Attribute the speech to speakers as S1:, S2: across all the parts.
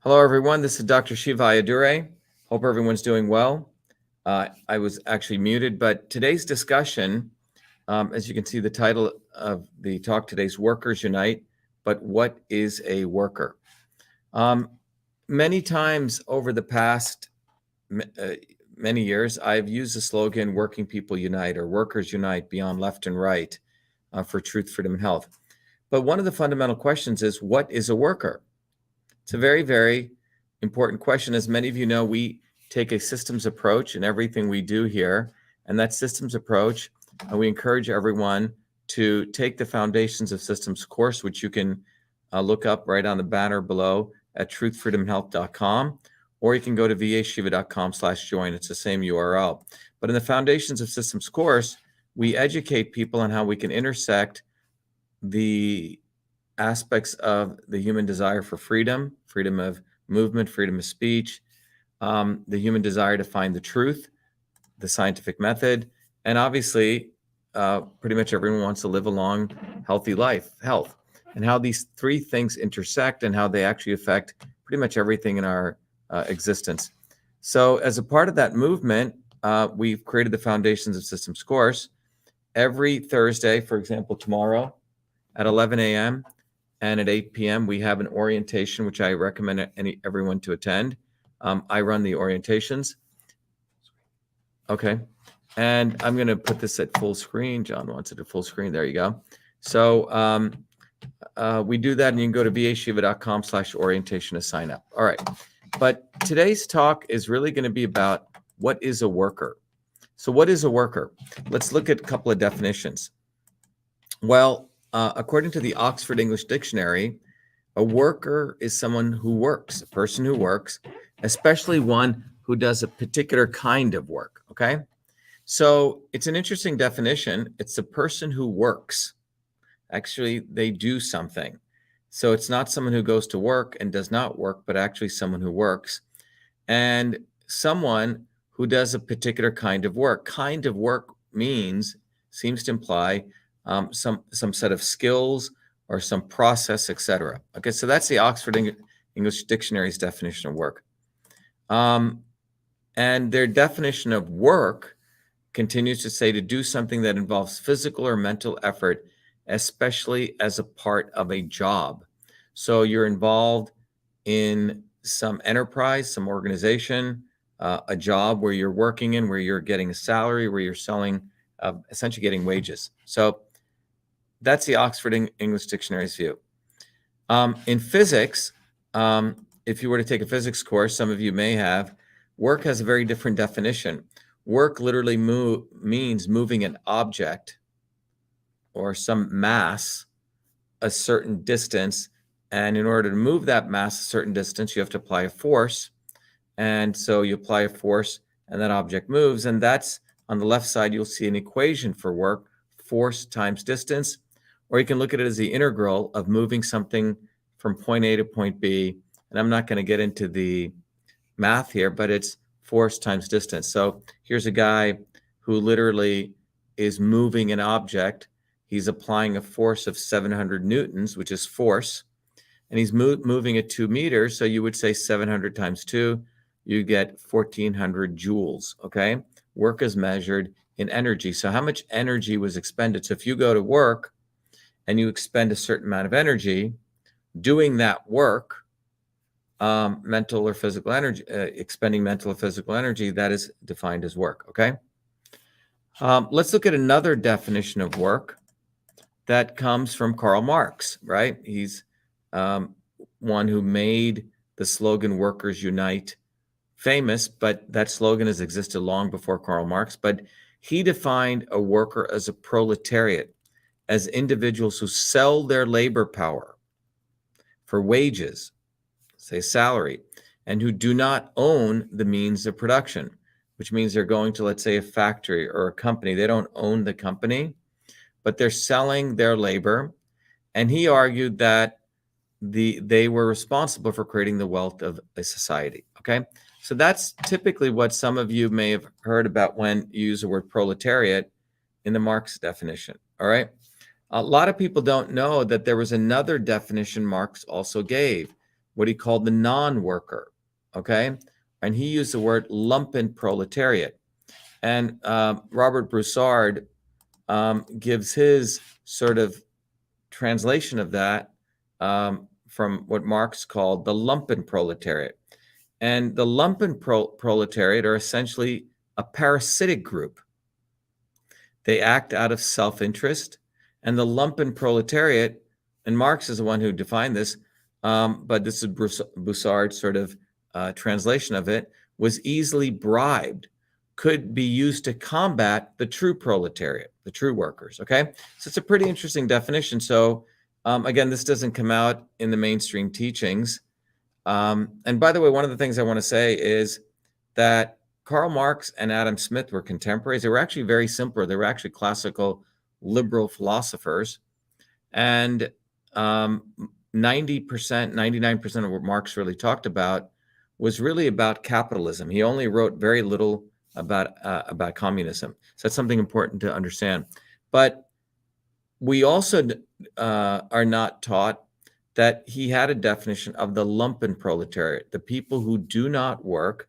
S1: Hello, everyone. This is Dr. Shiva Ayyadurai. Hope everyone's doing well. I was actually muted, but today's discussion, as you can see, the title of the talk today is Workers Unite, but what is a worker? Many times over the past many years, I've used the slogan, Working People Unite, or Workers Unite beyond left and right for truth, freedom, and health. But one of the fundamental questions is, what is a worker? It's a very, very important question. As many of you know, we take a systems approach in everything we do here. And that systems approach, we encourage everyone to take the Foundations of Systems course, which you can look up right on the banner below at truthfreedomhealth.com, or you can go to vashiva.com/join. It's the same URL. But in the Foundations of Systems course, we educate people on how we can intersect the aspects of the human desire for freedom, freedom of movement, freedom of speech, the human desire to find the truth, the scientific method, and obviously, pretty much everyone wants to live a long, healthy life, health, and how these three things intersect and how they actually affect pretty much everything in our existence. So as a part of that movement, we've created the Foundations of Systems course. Every Thursday, for example, tomorrow at 11 a.m., and at 8 p.m., we have an orientation, which I recommend everyone to attend. I run the orientations. Okay. And I'm going to put this at full screen. John wants it at full screen. There you go. So we do that, and you can go to vashiva.com/orientation to sign up. All right. But today's talk is really going to be about what is a worker. So what is a worker? Let's look at a couple of definitions. Well, according to the Oxford English Dictionary, a worker is someone who works, a person who works, especially one who does a particular kind of work, okay? So it's an interesting definition. It's a person who works. Actually, they do something. So it's not someone who goes to work and does not work, but actually someone who works. And someone who does a particular kind of work. Kind of work seems to imply some set of skills or some process, etc. Okay, so that's the Oxford English Dictionary's definition of work. And their definition of work continues to say to do something that involves physical or mental effort, especially as a part of a job. So you're involved in some enterprise, some organization, a job where you're working in, where you're getting a salary, where you're selling, essentially getting wages. So that's the Oxford English Dictionary's view. In physics, if you were to take a physics course, some of you may have, work has a very different definition. Work literally means moving an object or some mass a certain distance. And in order to move that mass a certain distance, you have to apply a force. And so you apply a force and that object moves. And that's on the left side, you'll see an equation for work, force times distance. Or you can look at it as the integral of moving something from point A to point B. And I'm not going to get into the math here, but it's force times distance. So here's a guy who literally is moving an object. He's applying a force of 700 newtons, which is force. And he's moving at 2 meters. So you would say 700 times 2, you get 1,400 joules, okay? Work is measured in energy. So how much energy was expended? So if you go to work, and you expend a certain amount of energy doing that work, mental or physical energy, expending mental or physical energy, that is defined as work, okay? Let's look at another definition of work that comes from Karl Marx, right? He's one who made the slogan Workers Unite famous, but that slogan has existed long before Karl Marx, but he defined a worker as a proletariat, as individuals who sell their labor power for wages, say salary, and who do not own the means of production, which means they're going to, let's say, a factory or a company. They don't own the company, but they're selling their labor. And he argued that they were responsible for creating the wealth of a society, okay? So that's typically what some of you may have heard about when you use the word proletariat in the Marx definition, all right? A lot of people don't know that there was another definition Marx also gave. what he called the non-worker, okay? And he used the word lumpenproletariat. And Robert Broussard gives his sort of translation of that from what Marx called the lumpenproletariat. And the lumpenproletariat are essentially a parasitic group. They act out of self-interest. And the lumpenproletariat, and Marx is the one who defined this, but this is Broussard's sort of translation of it, was easily bribed, could be used to combat the true proletariat, the true workers, okay? So it's a pretty interesting definition. So again, this doesn't come out in the mainstream teachings. And by the way, one of the things I want to say is that Karl Marx and Adam Smith were contemporaries. They were actually very similar. They were actually classical liberal philosophers. And 90%, 99% of what Marx really talked about was really about capitalism. He only wrote very little about communism. So that's something important to understand. But we also are not taught that he had a definition of the lumpenproletariat, the people who do not work,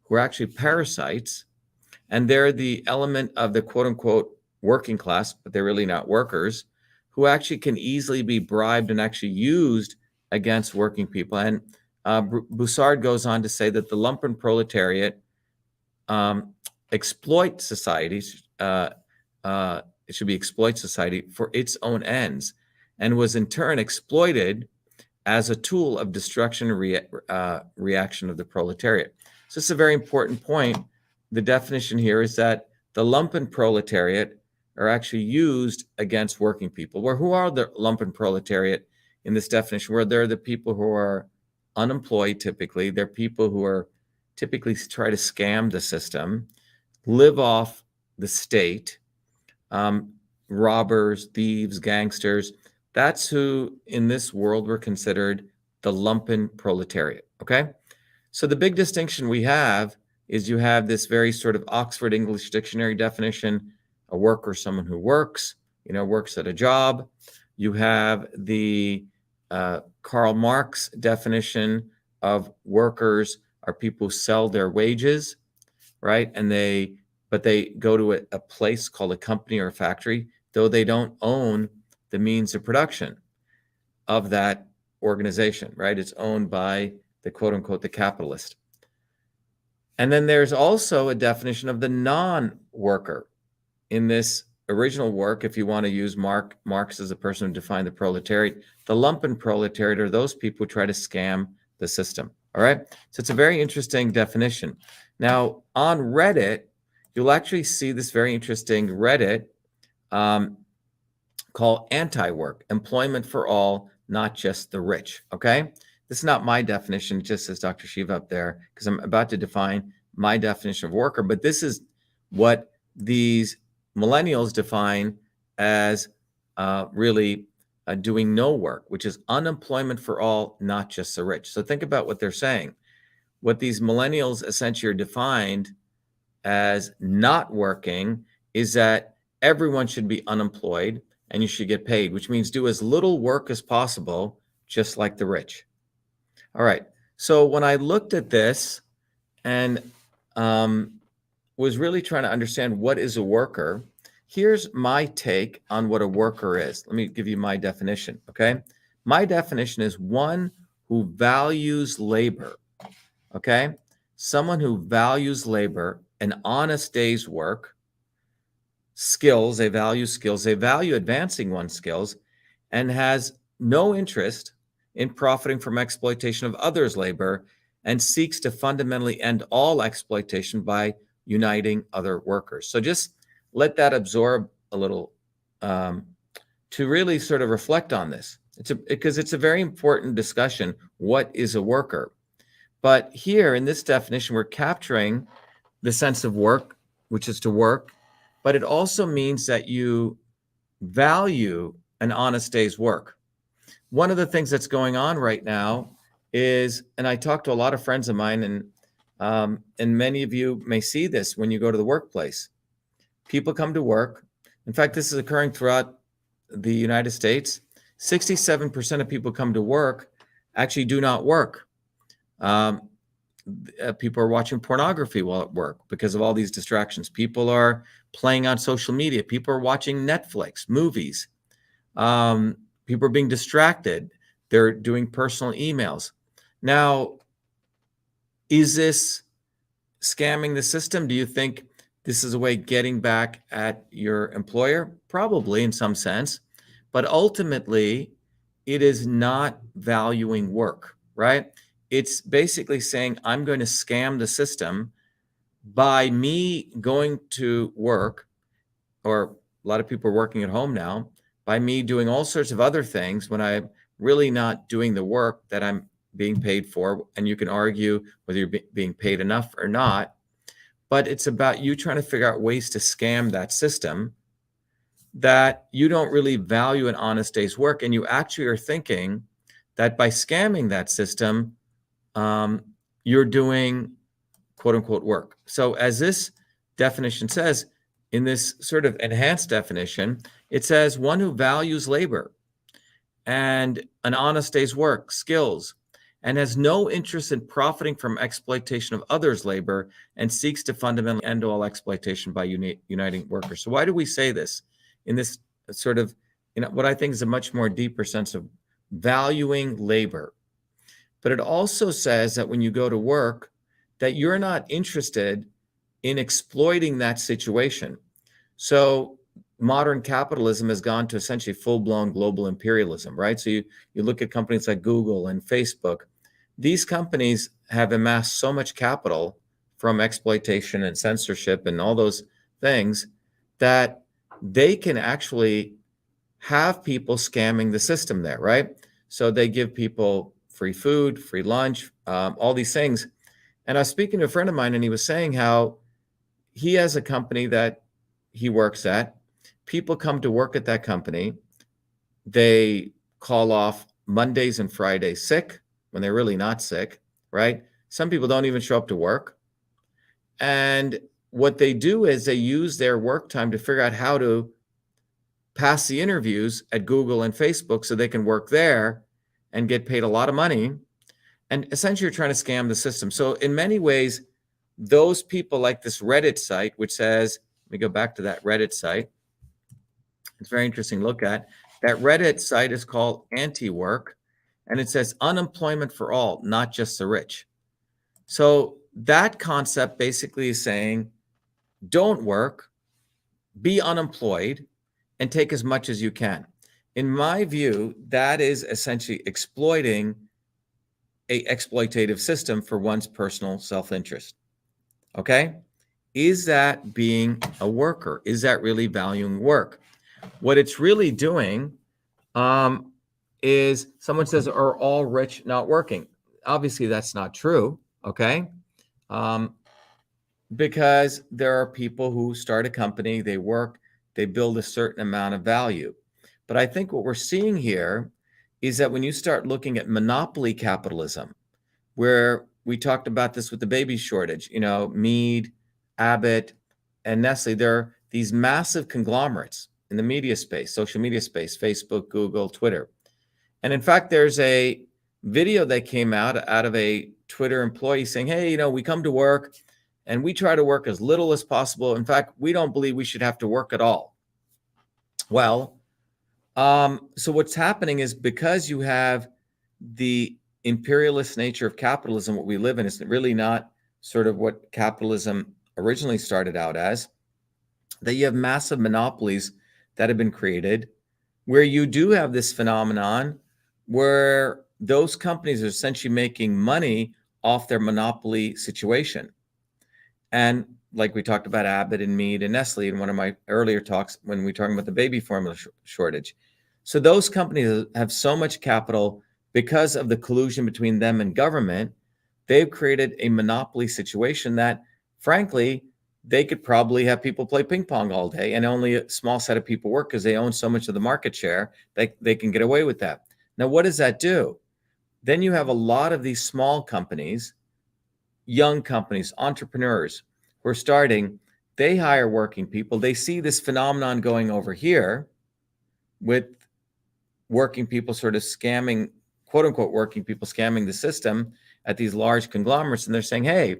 S1: who are actually parasites, and they're the element of the quote-unquote working class, but they're really not workers, who actually can easily be bribed and actually used against working people. And Broussard goes on to say that the lumpenproletariat exploit societies, it should be exploit society for its own ends, and was in turn exploited as a tool of destruction and reaction of the proletariat. So it's a very important point. The definition here is that the lumpenproletariat are actually used against working people. Where who are the lumpenproletariat in this definition? Where they're the people who are unemployed typically. They're people who are typically try to scam the system, live off the state, robbers, thieves, gangsters. That's who in this world were considered the lumpenproletariat, okay? So the big distinction we have is you have this very sort of Oxford English Dictionary definition, a worker, someone who works, works at a job. You have the Karl Marx definition of workers are people who sell their wages, right? But they go to a place called a company or a factory, though they don't own the means of production of that organization, right? It's owned by the quote unquote, the capitalist. And then there's also a definition of the non-worker. In this original work, if you want to use Marx as a person who defined the proletariat, the lumpenproletariat are those people who try to scam the system, all right? So it's a very interesting definition. Now, on Reddit, you'll actually see this very interesting Reddit called anti-work, employment for all, not just the rich, okay? This is not my definition, just as Dr. Shiva up there, because I'm about to define my definition of worker, but this is what these millennials define as really doing no work, which is unemployment for all, not just the rich. So think about what they're saying. What these millennials essentially are defined as not working is that everyone should be unemployed and you should get paid, which means do as little work as possible, just like the rich. All right. So when I looked at this and was really trying to understand what is a worker, here's my take on what a worker is. Let me give you my definition, okay? My definition is one who values labor, okay? Someone who values labor, an honest day's work, skills, they value advancing one's skills, and has no interest in profiting from exploitation of others' labor, and seeks to fundamentally end all exploitation by uniting other workers. So just let that absorb a little to really sort of reflect on this. Because it's a very important discussion. What is a worker? But here in this definition, we're capturing the sense of work, which is to work, but it also means that you value an honest day's work. One of the things that's going on right now is, and I talk to a lot of friends of mine, and many of you may see this when you go to the workplace. People come to work. In fact, this is occurring throughout the United States. 67% of people come to work actually do not work. People are watching pornography while at work because of all these distractions. People are playing on social media. People are watching Netflix, movies. People are being distracted. They're doing personal emails. Now, is this scamming the system? Do you think this is a way getting back at your employer? Probably in some sense, but ultimately it is not valuing work, right? It's basically saying, I'm going to scam the system by me going to work, or a lot of people are working at home now, by me doing all sorts of other things when I'm really not doing the work that I'm being paid for. And you can argue whether you're being paid enough or not, but it's about you trying to figure out ways to scam that system, that you don't really value an honest day's work. And you actually are thinking that by scamming that system, you're doing quote unquote work. So as this definition says, in this sort of enhanced definition, it says one who values labor and an honest day's work, skills, and has no interest in profiting from exploitation of others' labor and seeks to fundamentally end all exploitation by uniting workers. So why do we say this in this sort of, what I think is a much more deeper sense of valuing labor? But it also says that when you go to work, that you're not interested in exploiting that situation. So modern capitalism has gone to essentially full-blown global imperialism, right? So you look at companies like Google and Facebook. These companies have amassed so much capital from exploitation and censorship and all those things that they can actually have people scamming the system there, right? So they give people free food, free lunch, all these things. And I was speaking to a friend of mine, and he was saying how he has a company that he works at. People come to work at that company. They call off Mondays and Fridays sick when they're really not sick, right? Some people don't even show up to work. And what they do is they use their work time to figure out how to pass the interviews at Google and Facebook so they can work there and get paid a lot of money. And essentially, you're trying to scam the system. So in many ways, those people, like this Reddit site, which says, let me go back to that Reddit site. It's very interesting to look at. That Reddit site is called Anti-Work, and it says unemployment for all, not just the rich. So that concept basically is saying, don't work, be unemployed, and take as much as you can. In my view, that is essentially exploiting an exploitative system for one's personal self-interest. Okay? Is that being a worker? Is that really valuing work? What it's really doing is, someone says, are all rich not working? Obviously, that's not true, okay? Because there are people who start a company, they work, they build a certain amount of value. But I think what we're seeing here is that when you start looking at monopoly capitalism, where we talked about this with the baby shortage, Mead, Abbott, and Nestle, there are these massive conglomerates in the media space, social media space, Facebook, Google, Twitter. And in fact, there's a video that came out of a Twitter employee saying, hey, we come to work and we try to work as little as possible. In fact, we don't believe we should have to work at all. Well, so what's happening is, because you have the imperialist nature of capitalism, what we live in is really not sort of what capitalism originally started out as, that you have massive monopolies that have been created, where you do have this phenomenon where those companies are essentially making money off their monopoly situation. And like we talked about Abbott and Mead and Nestle in one of my earlier talks when we were talking about the baby formula shortage. So those companies have so much capital because of the collusion between them and government. They've created a monopoly situation that, frankly, they could probably have people play ping pong all day and only a small set of people work because they own so much of the market share. They can get away with that. Now, what does that do? Then you have a lot of these small companies, young companies, entrepreneurs who are starting. They hire working people. They see this phenomenon going over here with working people sort of scamming quote unquote working people scamming the system at these large conglomerates. And they're saying, hey,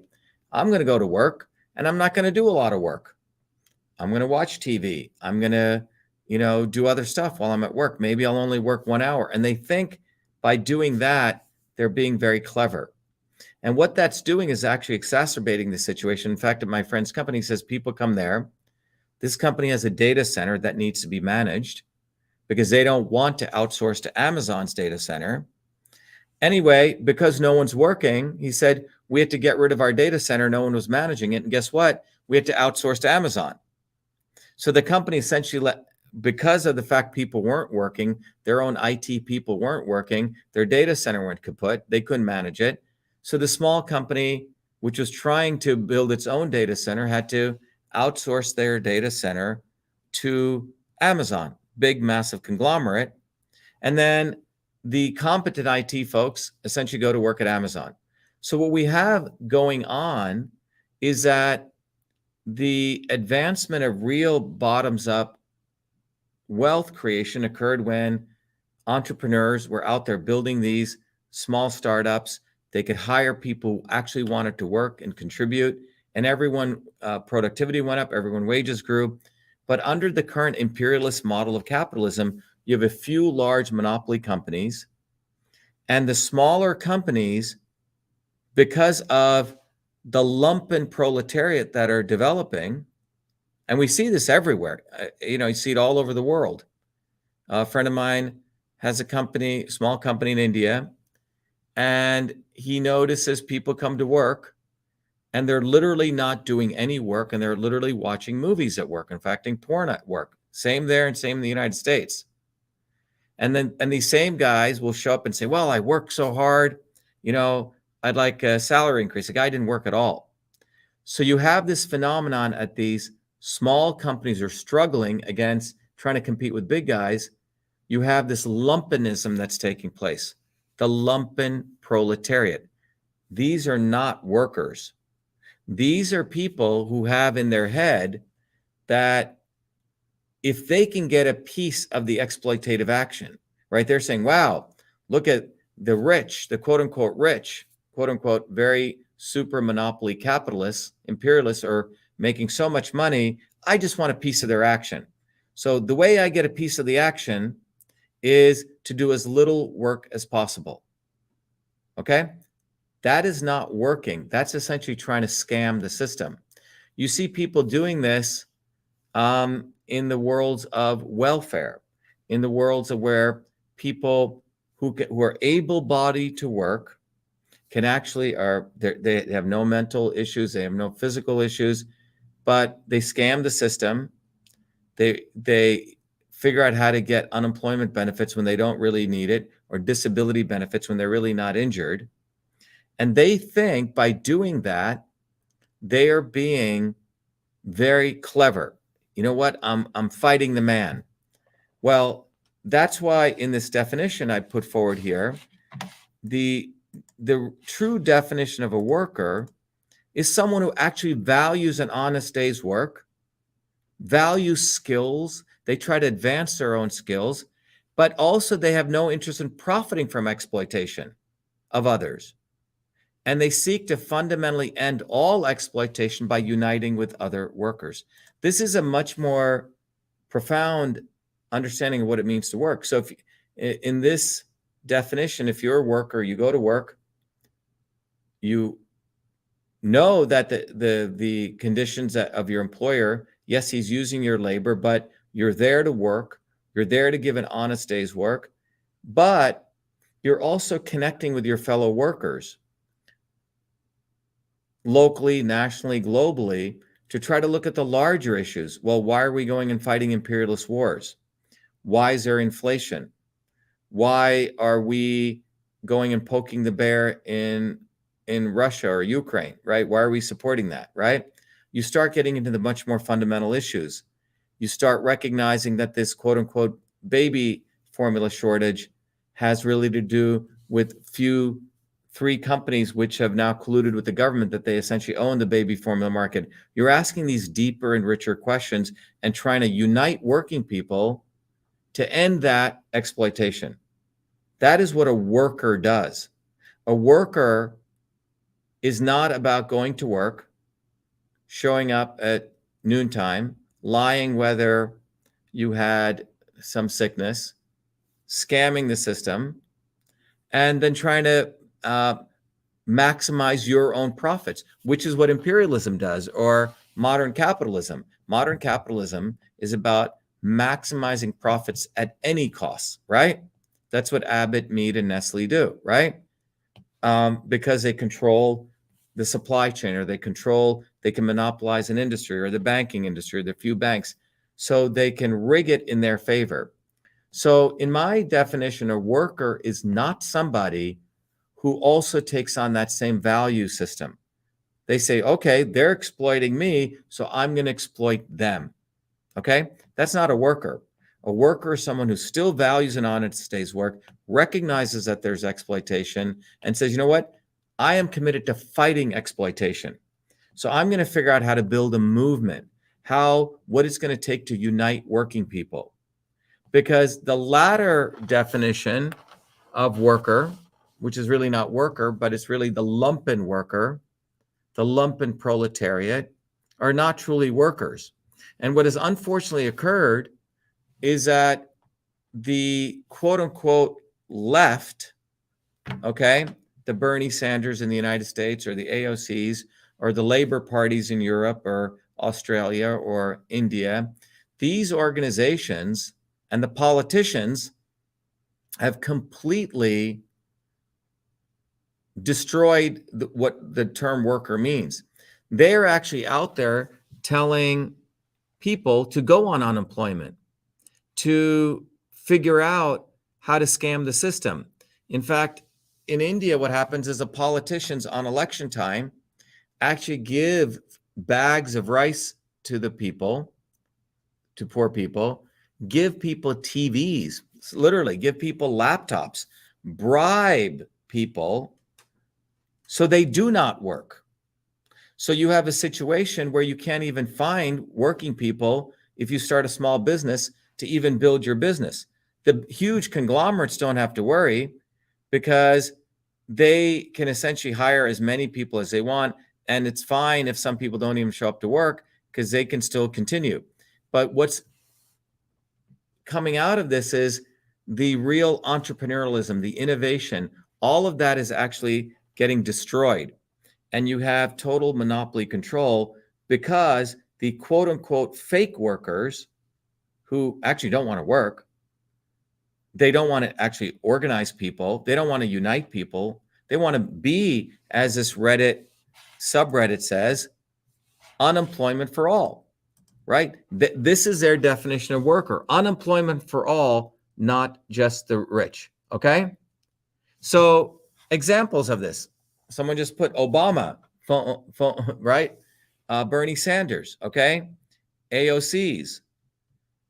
S1: I'm going to go to work and I'm not going to do a lot of work. I'm going to watch TV. I'm going to, do other stuff while I'm at work. Maybe I'll only work 1 hour. And they think by doing that, they're being very clever. And what that's doing is actually exacerbating the situation. In fact, at my friend's company, says people come there. This company has a data center that needs to be managed because they don't want to outsource to Amazon's data center. Anyway, because no one's working, he said, we had to get rid of our data center. No one was managing it. And guess what? We had to outsource to Amazon. So the company essentially because of the fact people weren't working, their own IT people weren't working, their data center weren't kaput, they couldn't manage it. So the small company, which was trying to build its own data center, had to outsource their data center to Amazon, big, massive conglomerate. And then the competent IT folks essentially go to work at Amazon. So what we have going on is that the advancement of real bottoms-up wealth creation occurred when entrepreneurs were out there building these small startups. They could hire people who actually wanted to work and contribute, and everyone productivity went up, everyone wages grew. But under the current imperialist model of capitalism, you have a few large monopoly companies, and the smaller companies, because of the lumpenproletariat that are developing, and we see this everywhere. You see it all over the world. A friend of mine has a company, small company in India, and he notices people come to work and they're literally not doing any work, and they're literally watching movies at work, in fact, porn at work. Same there and same in the United States. And these same guys will show up and say, well, I worked so hard, I'd like a salary increase. The guy didn't work at all. So you have this phenomenon at these small companies are struggling against trying to compete with big guys. You have this lumpenism that's taking place, the lumpen proletariat. These are not workers. These are people who have in their head that if they can get a piece of the exploitative action, right? They're saying, wow, look at the rich, the quote unquote rich, quote unquote, very super monopoly capitalists, imperialists are making so much money. I just want a piece of their action. So the way I get a piece of the action is to do as little work as possible. Okay? That is not working. That's essentially trying to scam the system. You see people doing this in the worlds of welfare, in the worlds of where people who are able-bodied to work can actually they have no mental issues, they have no physical issues, but they scam the system. They figure out how to get unemployment benefits when they don't really need it, or disability benefits when they're really not injured. And they think by doing that, they are being very clever. You know what? I'm fighting the man. Well, that's why in this definition I put forward here, the true definition of a worker is someone who actually values an honest day's work, values skills. They try to advance their own skills, but also they have no interest in profiting from exploitation of others. And they seek to fundamentally end all exploitation by uniting with other workers. This is a much more profound understanding of what it means to work. So if in this definition, if you're a worker, you go to work, you know that the conditions of your employer, yes, he's using your labor, but you're there to work, you're there to give an honest day's work, but you're also connecting with your fellow workers locally, nationally, globally, to try to look at the larger issues. Well, why are we going and fighting imperialist wars? Why is there inflation? Why are we going and poking the bear in Russia or Ukraine, right? Why are we supporting that, right? You start getting into the much more fundamental issues. You start recognizing that this quote unquote baby formula shortage has really to do with three companies which have now colluded with the government that they essentially own the baby formula market. You're asking these deeper and richer questions and trying to unite working people to end that exploitation. That is what a worker does. A worker is not about going to work, showing up at noontime, lying whether you had some sickness, scamming the system, and then trying to maximize your own profits, which is what imperialism does, or modern capitalism. Modern capitalism is about maximizing profits at any cost, right? That's what Abbott, Mead, and Nestle do, right? Because they control the supply chain, or they can monopolize an industry, or the banking industry, or the few banks, so they can rig it in their favor. So in my definition, a worker is not somebody who also takes on that same value system. They say, okay, they're exploiting me, so I'm going to exploit them. Okay? That's not a worker. A worker is someone who still values an honest day's work, recognizes that there's exploitation, and says, you know what? I am committed to fighting exploitation. So I'm going to figure out how to build a movement, what it's going to take to unite working people. Because the latter definition of worker, which is really not worker, but it's really the lumpen worker, the lumpenproletariat, are not truly workers. And what has unfortunately occurred is that the quote unquote left, okay, the Bernie Sanders in the United States, or the AOCs, or the labor parties in Europe or Australia or India, these organizations and the politicians have completely destroyed what the term worker means. They're actually out there telling people to go on unemployment, to figure out how to scam the system. In fact, in India, what happens is the politicians on election time actually give bags of rice to the people, to poor people, give people TVs, literally give people laptops, bribe people so they do not work. So you have a situation where you can't even find working people if you start a small business to even build your business. The huge conglomerates don't have to worry because they can essentially hire as many people as they want. And it's fine if some people don't even show up to work because they can still continue. But what's coming out of this is the real entrepreneurialism, the innovation, all of that is actually getting destroyed. And you have total monopoly control because the quote unquote fake workers who actually don't want to work, they don't want to actually organize people, they don't want to unite people, they want to be, as this Reddit subreddit says, unemployment for all, right? This is their definition of worker, unemployment for all, not just the rich, okay? So examples of this, someone just put Obama, right? Bernie Sanders, okay? AOCs.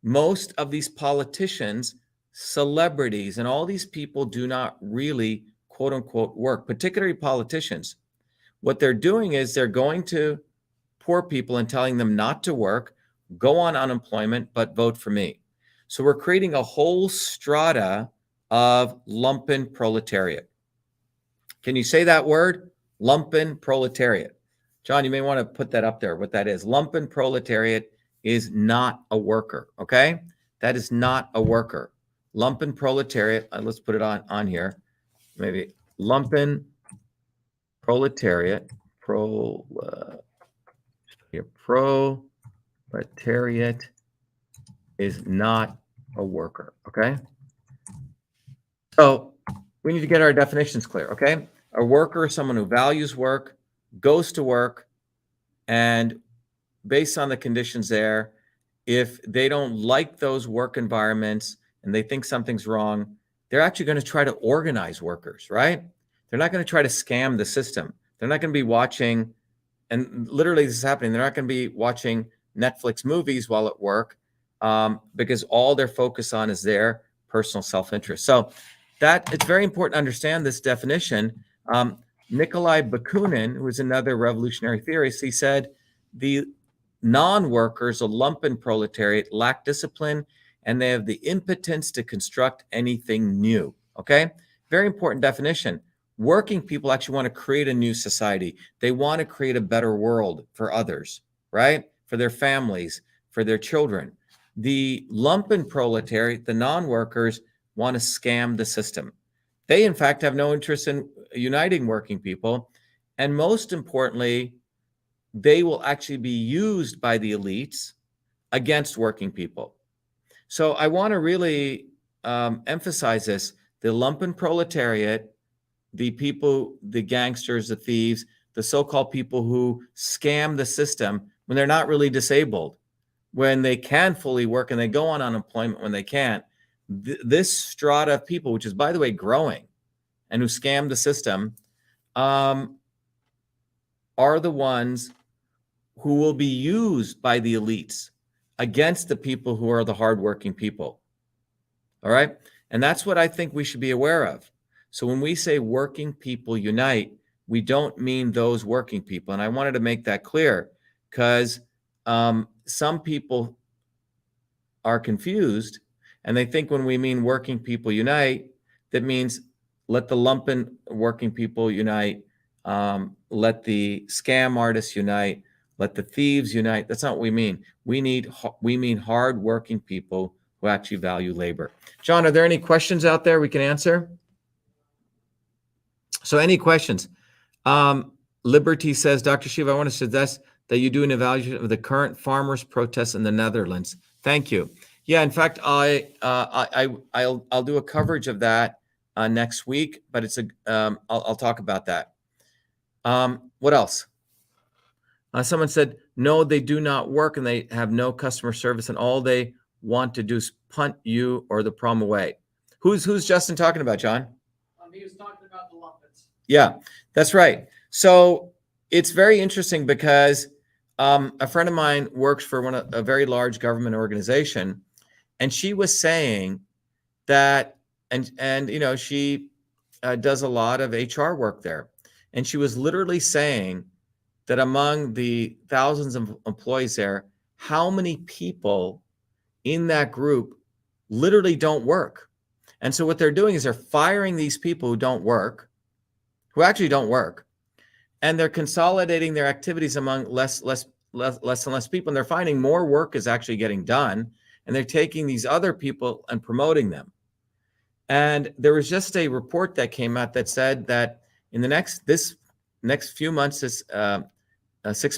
S1: Most of these politicians, celebrities, and all these people do not really, quote unquote, work, particularly politicians. What they're doing is they're going to poor people and telling them not to work, go on unemployment, but vote for me. So we're creating a whole strata of lumpen proletariat. Can you say that word? Lumpen proletariat. John, you may want to put that up there, what that is. Lumpen proletariat is not a worker, okay? That is not a worker. Lumpen proletariat, let's put it on here. Maybe lumpen proletariat, proletariat is not a worker, okay? So we need to get our definitions clear, okay? A worker is someone who values work, goes to work, and based on the conditions there, if they don't like those work environments and they think something's wrong, they're actually going to try to organize workers, right? They're not going to try to scam the system. They're not going to be watching, and literally this is happening, they're not going to be watching Netflix movies while at work because all they're focused on is their personal self-interest. So that it's very important to understand this definition. Nikolai Bakunin, who is another revolutionary theorist, he said the non-workers, a lumpen proletariat, lack discipline and they have the impotence to construct anything new. Okay, very important definition. Working people actually want to create a new society. They want to create a better world for others, right? For their families, for their children. The lumpenproletariat, the non-workers, want to scam the system. They, in fact, have no interest in uniting working people. And most importantly, they will actually be used by the elites against working people. So I want to really emphasize this. The lumpenproletariat, the people, the gangsters, the thieves, the so-called people who scam the system when they're not really disabled, when they can fully work and they go on unemployment when they can't. This strata of people, which is, by the way, growing, and who scam the system, are the ones who will be used by the elites against the people who are the hardworking people. All right? And that's what I think we should be aware of. So when we say working people unite, we don't mean those working people. And I wanted to make that clear because some people are confused and they think when we mean working people unite, that means let the lumpen working people unite, let the scam artists unite, let the thieves unite. That's not what we mean. We mean hard-working people who actually value labor. John, are there any questions out there we can answer? So any questions? Liberty says, Dr. Shiva, I want to suggest that you do an evaluation of the current farmers' protests in the Netherlands. Thank you. Yeah, in fact, I'll do a coverage of that next week, but it's I'll talk about that. What else? Someone said, no, they do not work and they have no customer service and all they want to do is punt you or the problem away. Who's Justin talking about, John?
S2: He was talking about the lumpens.
S1: Yeah, that's right. So it's very interesting because a friend of mine works for a very large government organization, and she was saying that, and you know, she does a lot of HR work there, and she was literally saying that among the thousands of employees there, how many people in that group literally don't work. And so what they're doing is they're firing these people who don't work, who actually don't work, and they're consolidating their activities among less and less people. And they're finding more work is actually getting done, and they're taking these other people and promoting them. And there was just a report that came out that said that in the next few months, 6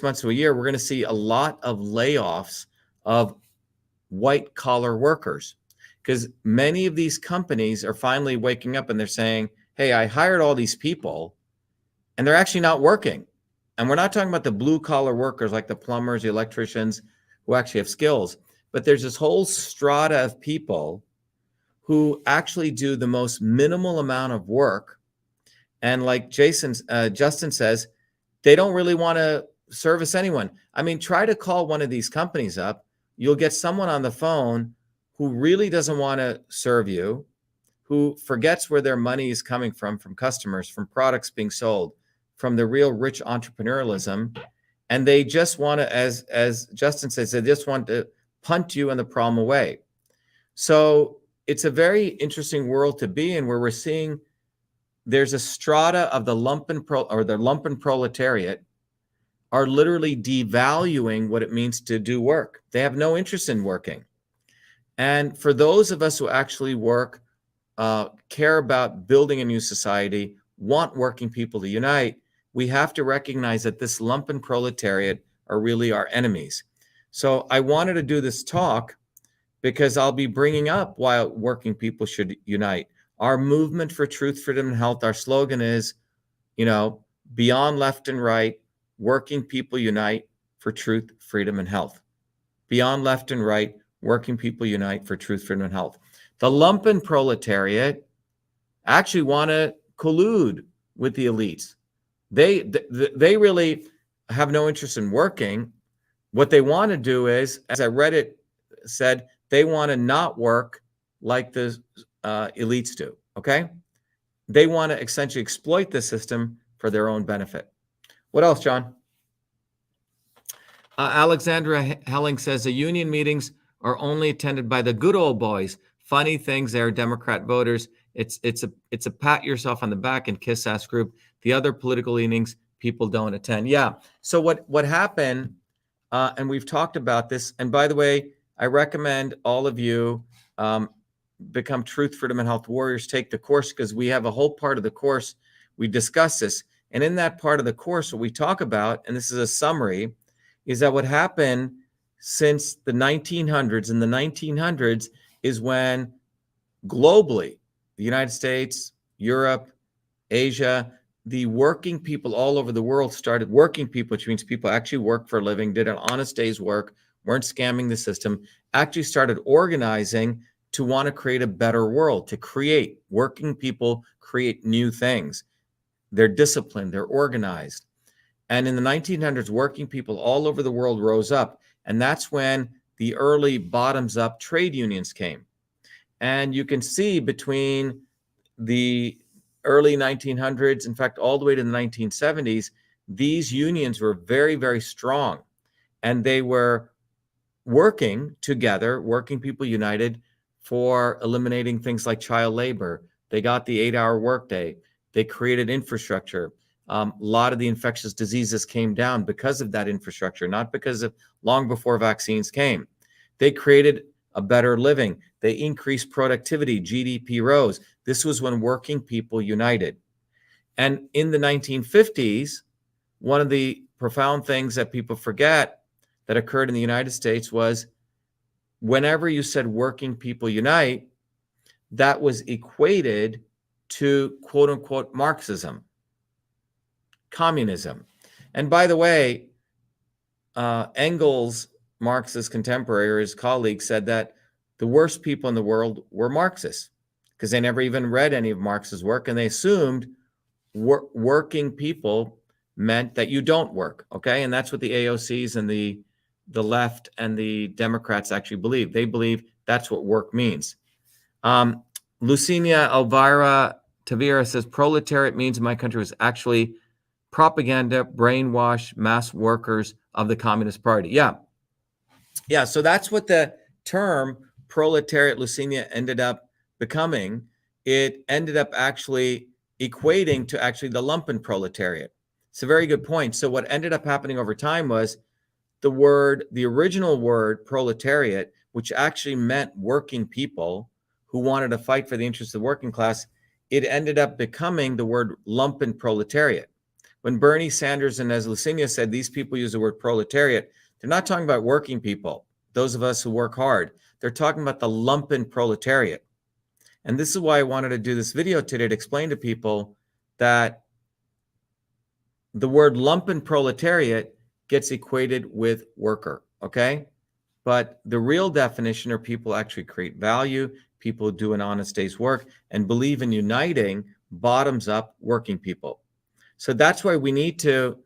S1: months to a year, we're going to see a lot of layoffs of white collar workers, because many of these companies are finally waking up and they're saying, hey, I hired all these people and they're actually not working. And we're not talking about the blue collar workers like the plumbers, the electricians who actually have skills, but there's this whole strata of people who actually do the most minimal amount of work. And like Justin says, they don't really want to service anyone. I mean, try to call one of these companies up. You'll get someone on the phone who really doesn't want to serve you, who forgets where their money is coming from customers, from products being sold, from the real rich entrepreneurialism. And they just want to, as Justin says, they just want to punt you and the problem away. So it's a very interesting world to be in, where we're seeing there's a strata of the lumpenproletariat are literally devaluing what it means to do work. They have no interest in working. And for those of us who actually work, care about building a new society, want working people to unite, we have to recognize that this lumpenproletariat are really our enemies. So I wanted to do this talk because I'll be bringing up why working people should unite. Our movement for truth, freedom, and health, our slogan is, you know, beyond left and right, working people unite for truth, freedom, and health. Beyond left and right, working people unite for truth, freedom, and health. The lumpenproletariat actually want to collude with the elites. They really have no interest in working. What they want to do is, as I read it said, they want to not work like the elites do, okay? They want to essentially exploit the system for their own benefit. What else, John? Alexandra Helling says the union meetings are only attended by the good old boys. Funny things, they're Democrat voters. It's a pat yourself on the back and kiss ass group. The other political leanings, people don't attend. Yeah. So what happened, and we've talked about this, and by the way, I recommend all of you become Truth, Freedom, and Health Warriors, take the course, because we have a whole part of the course, we discuss this. And in that part of the course, what we talk about, and this is a summary, is that what happened since the 1900s, in the 1900s is when globally, the United States, Europe, Asia, the working people all over the world started, working people, which means people actually work for a living, did an honest day's work, weren't scamming the system, actually started organizing to want to create a better world, to create, working people create new things. They're disciplined, they're organized. And in the 1900s, working people all over the world rose up. And that's when the early bottoms-up trade unions came. And you can see between the early 1900s, in fact, all the way to the 1970s, these unions were very, very strong. And they were working together, working people united for eliminating things like child labor. They got the 8-hour workday. They created infrastructure. A lot of the infectious diseases came down because of that infrastructure, not because of long before vaccines came. They created a better living. They increased productivity, GDP rose. This was when working people united. And in the 1950s, one of the profound things that people forget that occurred in the United States was whenever you said working people unite, that was equated to quote unquote Marxism, communism. And by the way, Engels, Marx's contemporary, or his colleague, said that the worst people in the world were Marxists because they never even read any of Marx's work, and they assumed working people meant that you don't work, okay? And that's what the AOCs and the left and the Democrats actually believe. They believe that's what work means. Lucinia Elvira Tavira says, proletariat means in my country was actually propaganda, brainwash, mass workers of the Communist Party. Yeah, so that's what the term proletariat, Lucinia, ended up becoming. It ended up actually equating to actually the lumpenproletariat. It's a very good point. So what ended up happening over time was the original word proletariat, which actually meant working people who wanted to fight for the interests of the working class, it ended up becoming the word lumpenproletariat. When Bernie Sanders and, as Lucinia said, these people use the word proletariat, they're not talking about working people, those of us who work hard. They're talking about the lumpenproletariat. And this is why I wanted to do this video today, to explain to people that the word lumpenproletariat gets equated with worker, okay? But the real definition are people actually create value, people do an honest day's work, and believe in uniting bottoms-up working people. So that's why we need to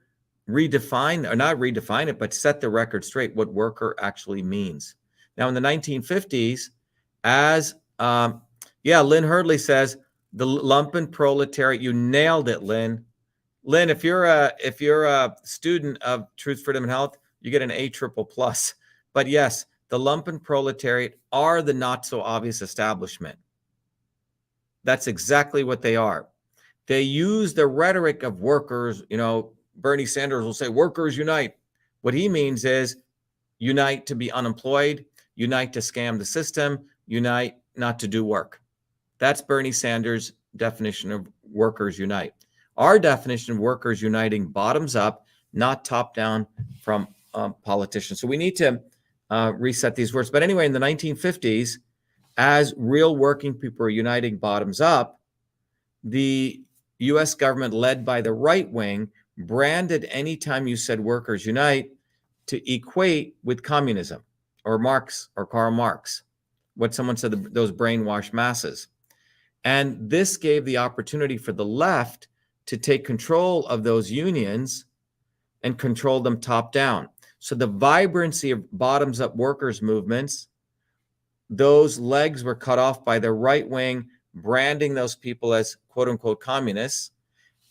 S1: redefine, or not redefine it, but set the record straight what worker actually means. Now, in the 1950s, as, Lynn Hurdley says, the lumpenproletariat, you nailed it, Lynn. Lynn, if you're a student of Truth, Freedom, and Health, you get an A++. But yes, the lumpenproletariat are the not so obvious establishment. That's exactly what they are. They use the rhetoric of workers. You know, Bernie Sanders will say, workers unite. What he means is unite to be unemployed, unite to scam the system, unite not to do work. That's Bernie Sanders' definition of workers unite. Our definition of workers uniting bottoms up, not top down from politicians. So we need to reset these words. But anyway, in the 1950s, as real working people are uniting bottoms up, the US government, led by the right wing, branded anytime you said workers unite to equate with communism or Marx or Karl Marx, what someone said, those brainwashed masses. And this gave the opportunity for the left to take control of those unions and control them top down. So the vibrancy of bottoms up workers movements, those legs were cut off by the right wing, branding those people as quote unquote communists,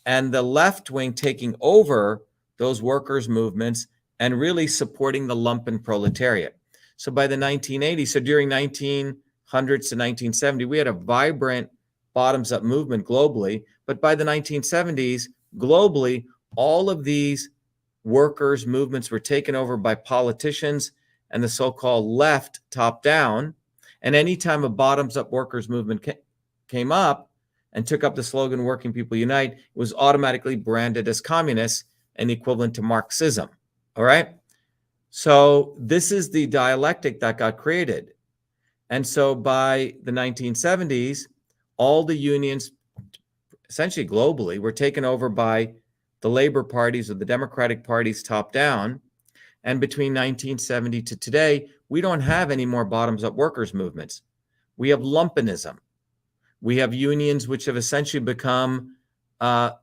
S1: and the left wing taking over those workers movements and really supporting the lumpenproletariat. So by the 1980s, so during 1900s to 1970, we had a vibrant bottoms-up movement globally. But by the 1970s, globally, all of these workers' movements were taken over by politicians and the so-called left top-down. And anytime a bottoms-up workers' movement came up and took up the slogan, Working People Unite, it was automatically branded as communist and equivalent to Marxism. All right? So this is the dialectic that got created. And so by the 1970s, all the unions, essentially globally, were taken over by the labor parties or the democratic parties top down. And between 1970 to today, we don't have any more bottoms-up workers' movements. We have lumpenism. We have unions which have essentially become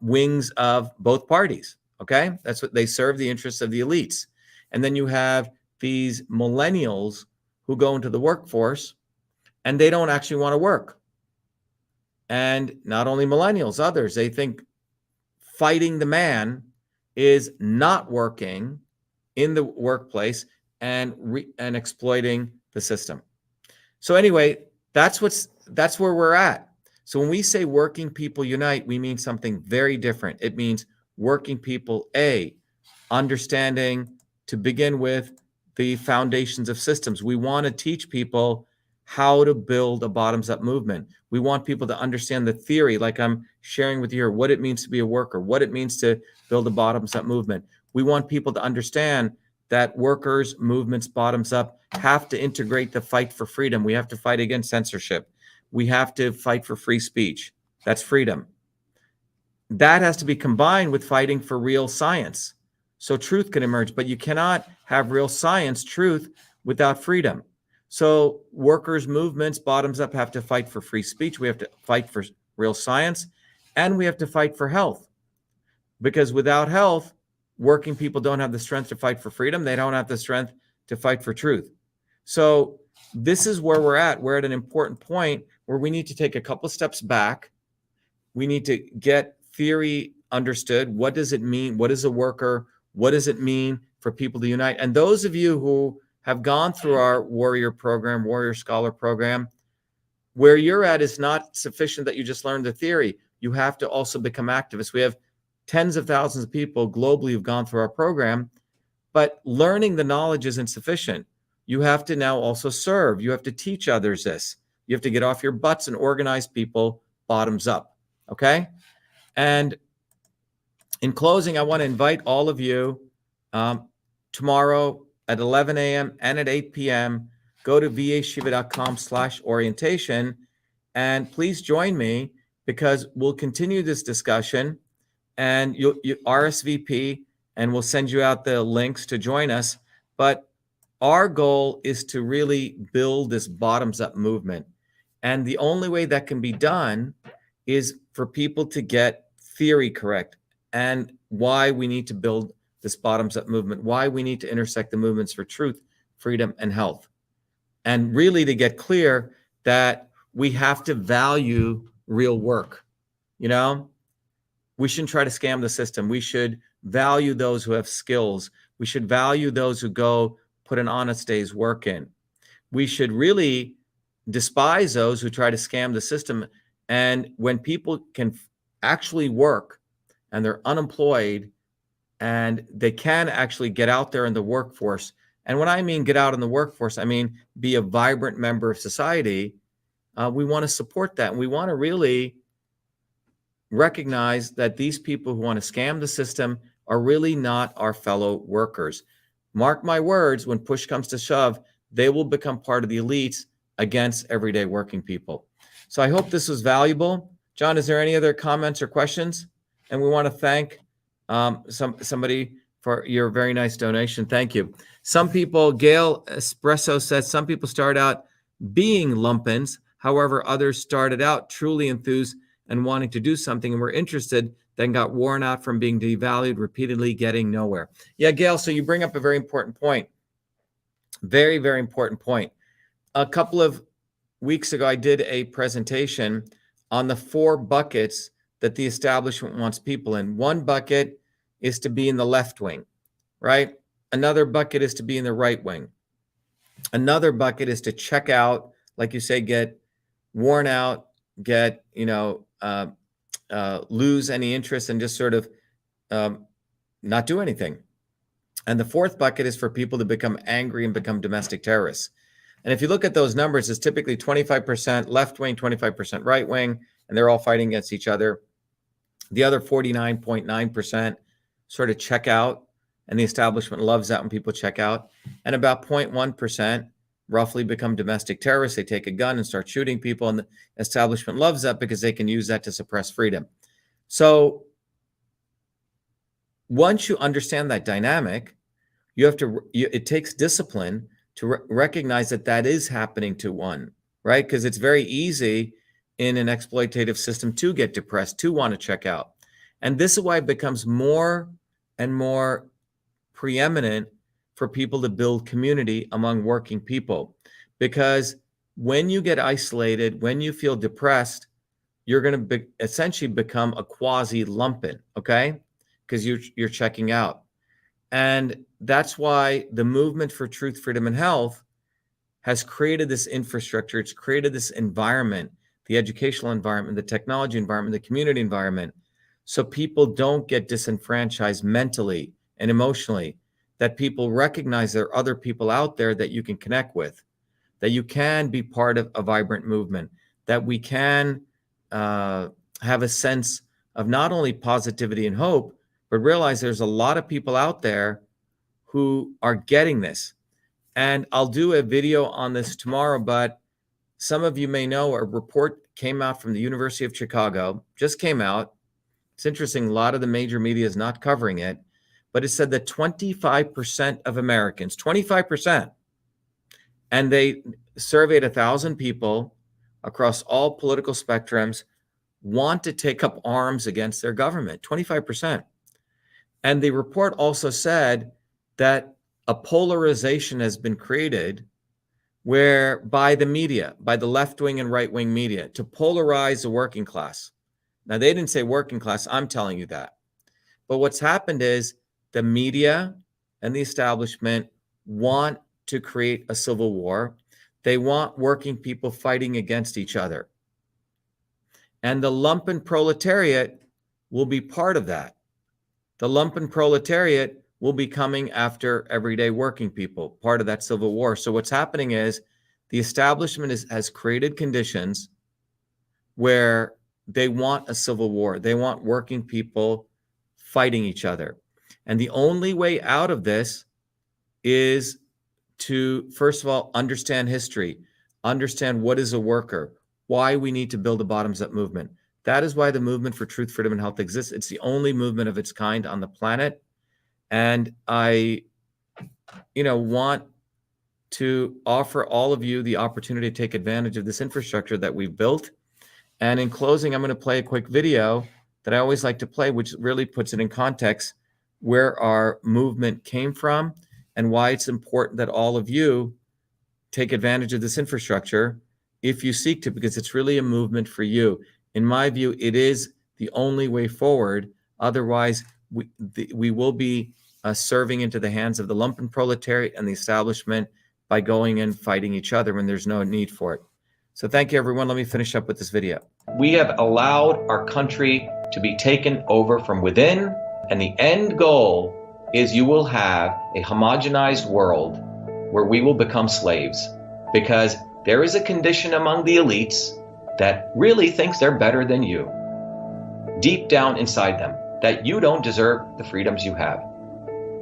S1: wings of both parties, okay? That's what they serve, the interests of the elites. And then you have these millennials who go into the workforce and they don't actually want to work. And not only millennials, others, they think fighting the man is not working in the workplace and exploiting the system. So anyway, that's where we're at. So when we say working people unite, we mean something very different. It means working people, understanding to begin with the foundations of systems. We want to teach people how to build a bottoms-up movement. We want people to understand the theory, like I'm sharing with you here, what it means to be a worker, what it means to build a bottoms-up movement. We want people to understand that workers' movements bottoms up have to integrate the fight for freedom. We have to fight against censorship. We have to fight for free speech. That's freedom. That has to be combined with fighting for real science. So truth can emerge, but you cannot have real science, truth, without freedom. So workers' movements, bottoms up, have to fight for free speech. We have to fight for real science, and we have to fight for health. Because without health, working people don't have the strength to fight for freedom. They don't have the strength to fight for truth. So this is where we're at. We're at an important point where we need to take a couple of steps back. We need to get theory understood. What does it mean? What is a worker? What does it mean for people to unite? And those of you who have gone through our Warrior program, Warrior Scholar program, where you're at is not sufficient that you just learn the theory. You have to also become activists. We have tens of thousands of people globally who've gone through our program, but learning the knowledge isn't sufficient. You have to now also serve. You have to teach others this. You have to get off your butts and organize people bottoms up, okay? And in closing, I want to invite all of you tomorrow at 11 a.m. and at 8 p.m. Go to vashiva.com/orientation and please join me because we'll continue this discussion and you RSVP and we'll send you out the links to join us. But our goal is to really build this bottoms up movement. And the only way that can be done is for people to get theory correct and why we need to build this bottoms up movement, why we need to intersect the movements for truth, freedom, and health. And really to get clear that we have to value real work. You know, we shouldn't try to scam the system. We should value those who have skills. We should value those who go put an honest day's work in. We should really despise those who try to scam the system. And when people can actually work and they're unemployed and they can actually get out there in the workforce. And when I mean get out in the workforce, I mean be a vibrant member of society. We want to support that. And we want to really recognize that these people who want to scam the system are really not our fellow workers. Mark my words, when push comes to shove, they will become part of the elites against everyday working people. So I hope this was valuable. John, is there any other comments or questions? And we want to thank somebody for your very nice donation. Thank you. Some people, Gail Espresso says, some people start out being lumpens. However, others started out truly enthused and wanting to do something and were interested, then got worn out from being devalued, repeatedly getting nowhere. Yeah, Gail, so you bring up a very important point. Very, very important point. A couple of weeks ago, I did a presentation on the 4 buckets that the establishment wants people in. One bucket is to be in the left wing, right? Another bucket is to be in the right wing. Another bucket is to check out, like you say, get worn out, get, lose any interest and just sort of not do anything. And the fourth bucket is for people to become angry and become domestic terrorists. And if you look at those numbers, it's typically 25% left wing, 25% right wing, and they're all fighting against each other. The other 49.9% sort of check out, and the establishment loves that when people check out. And about 0.1% roughly become domestic terrorists. They take a gun and start shooting people, and the establishment loves that because they can use that to suppress freedom. So once you understand that dynamic, it takes discipline to recognize that that is happening to one, right? Because it's very easy in an exploitative system to get depressed, to want to check out. And this is why it becomes more and more preeminent for people to build community among working people. Because when you get isolated, when you feel depressed, you're going to essentially become a quasi lumpen, okay? Because you're checking out. And that's why the movement for truth, freedom, and health has created this infrastructure. It's created this environment, the educational environment, the technology environment, the community environment, so people don't get disenfranchised mentally and emotionally, that people recognize there are other people out there that you can connect with, that you can be part of a vibrant movement, that we can have a sense of not only positivity and hope, but realize there's a lot of people out there who are getting this. And I'll do a video on this tomorrow, but some of you may know a report came out from the University of Chicago, just came out. It's interesting, a lot of the major media is not covering it, but it said that 25% of Americans, 25%, and they surveyed 1,000 people across all political spectrums, want to take up arms against their government, 25%. And the report also said that a polarization has been created where by the media, by the left-wing and right-wing media, to polarize the working class. Now, they didn't say working class, I'm telling you that. But what's happened is the media and the establishment want to create a civil war. They want working people fighting against each other. And the lumpenproletariat will be part of that. The lumpenproletariat will be coming after everyday working people, part of that civil war. So what's happening is the establishment has created conditions where they want a civil war. They want working people fighting each other. And the only way out of this is to, first of all, understand history, understand what is a worker, why we need to build a bottoms-up movement. That is why the movement for truth, freedom, and health exists. It's the only movement of its kind on the planet. And I, want to offer all of you the opportunity to take advantage of this infrastructure that we've built. And in closing, I'm going to play a quick video that I always like to play, which really puts it in context where our movement came from and why it's important that all of you take advantage of this infrastructure if you seek to, because it's really a movement for you. In my view, it is the only way forward. Otherwise, we will be serving into the hands of the lumpenproletariat and the establishment by going and fighting each other when there's no need for it. So thank you, everyone. Let me finish up with this video. We have allowed our country to be taken over from within, and the end goal is you will have a homogenized world where we will become slaves, because there is a condition among the elites that really thinks they're better than you, deep down inside them, that you don't deserve the freedoms you have.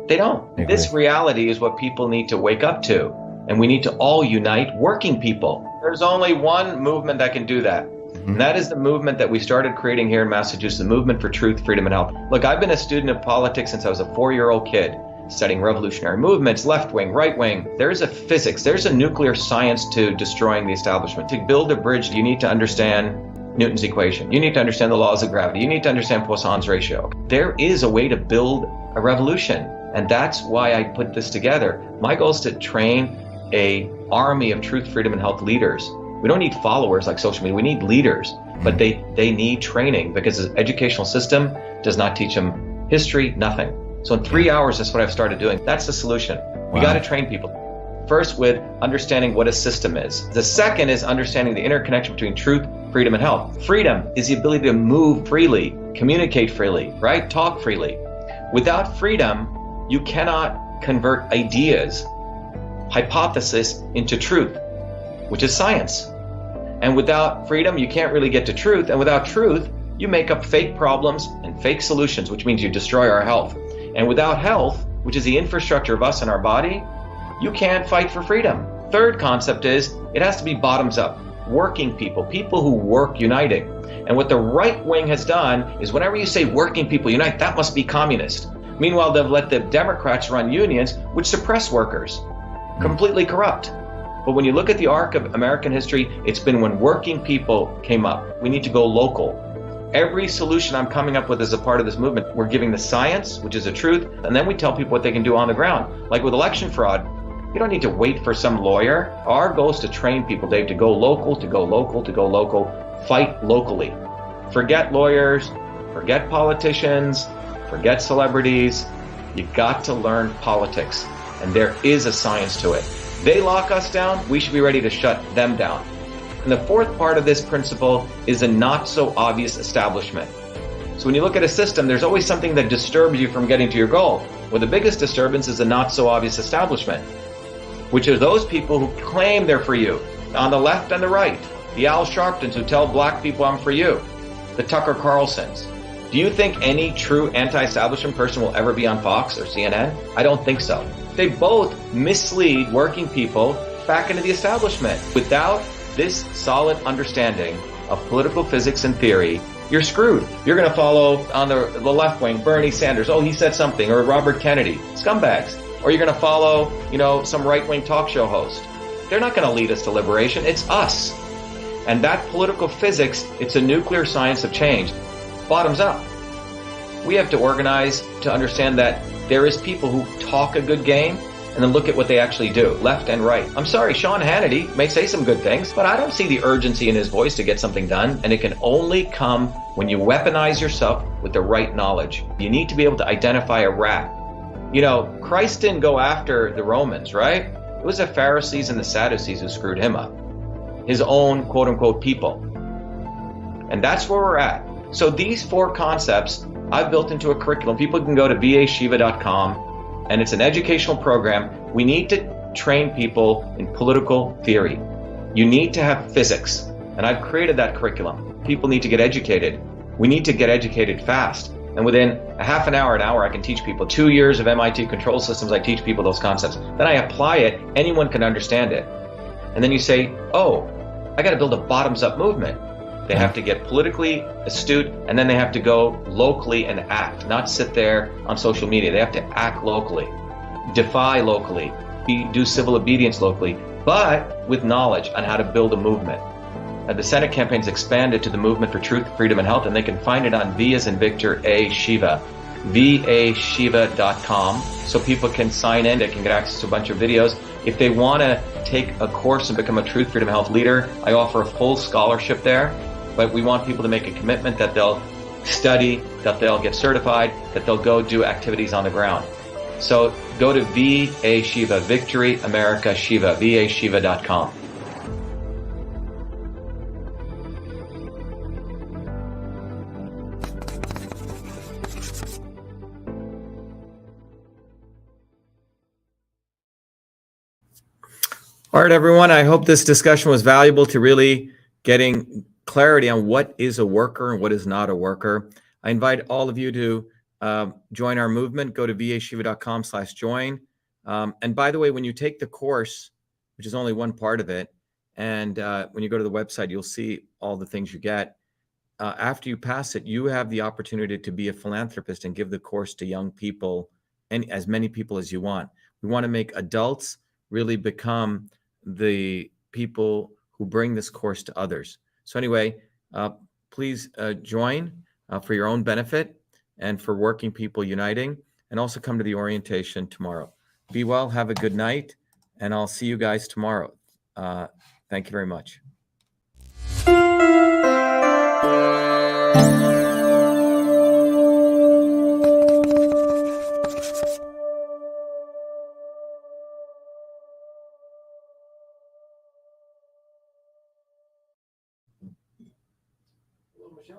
S1: They don't. This reality is what people need to wake up to, and we need to all unite working people. There's only one movement that can do that, and that is the movement that we started creating here in Massachusetts, the movement for truth, freedom, and health. Look, I've been a student of politics since I was a 4-year-old kid, studying revolutionary movements, left wing, right wing. There's a physics, there's a nuclear science to destroying the establishment. To build a bridge, you need to understand Newton's equation. You need to understand the laws of gravity. You need to understand Poisson's ratio. There is a way to build a revolution, and that's why I put this together. My goal is to train an army of truth, freedom, and health leaders. We don't need followers like social media. We need leaders, but they need training, because the educational system does not teach them history, nothing. So in 3 hours, that's what I've started doing. That's the solution. We got to train people. First, with understanding what a system is. The second is understanding the interconnection between truth, freedom, and health. Freedom is the ability to move freely, communicate freely, right? Talk freely. Without freedom, you cannot convert ideas, hypothesis into truth, which is science. And without freedom, you can't really get to truth. And without truth, you make up fake problems and fake solutions, which means you destroy our health. And without health, which is the infrastructure of us and our body, you can't fight for freedom. Third concept is it has to be bottoms up. Working people, people who work uniting. And what the right wing has done is whenever you say working people unite, that must be communist. Meanwhile, they've let the Democrats run unions, which suppress workers. Completely corrupt. But when you look at the arc of American history, it's been when working people came up. We need to go local. Every solution I'm coming up with as a part of this movement, we're giving the science, which is the truth, and then we tell people what they can do on the ground. Like with election fraud, you don't need to wait for some lawyer. Our goal is to train people, Dave, to go local, to go local, to go local, fight locally. Forget lawyers, forget politicians, forget celebrities. You got to learn politics, and there is a science to it. They lock us down, we should be ready to shut them down. And the fourth part of this principle is a not so obvious establishment. So when you look at a system, there's always something that disturbs you from getting to your goal. Well, the biggest disturbance is a not so obvious establishment, which are those people who claim they're for you, on the left and the right. The Al Sharptons who tell black people I'm for you. The Tucker Carlsons. Do you think any true anti-establishment person will ever be on Fox or CNN? I don't think so. They both mislead working people back into the establishment. Without this solid understanding of political physics and theory, you're screwed. You're going to follow on the left wing, Bernie Sanders. Oh, he said something. Or Robert Kennedy. Scumbags. Or you're going to follow, some right-wing talk show host. They're not going to lead us to liberation. It's us. And that political physics, it's a nuclear science of change. Bottoms up. We have to organize to understand that there is people who talk a good game and then look at what they actually do, left and right. I'm sorry, Sean Hannity may say some good things, but I don't see the urgency in his voice to get something done. And it can only come when you weaponize yourself with the right knowledge. You need to be able to identify a rat. Christ didn't go after the Romans, right? It was the Pharisees and the Sadducees who screwed him up. His own quote unquote people. And that's where we're at. So these four concepts I've built into a curriculum. People can go to vashiva.com. And it's an educational program. We need to train people in political theory. You need to have physics. And I've created that curriculum. People need to get educated. We need to get educated fast. And within a half an hour, I can teach people. 2 years of MIT control systems, I teach people those concepts. Then I apply it, anyone can understand it. And then you say, oh, I got to build a bottoms-up movement. They have to get politically astute, and then they have to go locally and act, not sit there on social media. They have to act locally, defy locally, do civil obedience locally, but with knowledge on how to build a movement. And the Senate campaign's expanded to the Movement for Truth, Freedom, and Health, and they can find it on V as in Victor, A, Shiva, vashiva.com, so people can sign in. They can get access to a bunch of videos. If they want to take a course and become a Truth, Freedom, and Health leader, I offer a full scholarship there. But we want people to make a commitment that they'll study, that they'll get certified, that they'll go do activities on the ground. So go to VA Shiva, Victory America Shiva, vashiva.com. All right, everyone. I hope this discussion was valuable to really getting clarity on what is a worker and what is not a worker. I invite all of you to join our movement. Go to vashiva.com/join. And by the way, when you take the course, which is only one part of it, and when you go to the website, you'll see all the things you get. After you pass it, you have the opportunity to be a philanthropist and give the course to young people and as many people as you want. We want to make adults really become the people who bring this course to others. So anyway, please join for your own benefit and for working people uniting, and also come to the orientation tomorrow. Be well, have a good night, and I'll see you guys tomorrow. Thank you very much.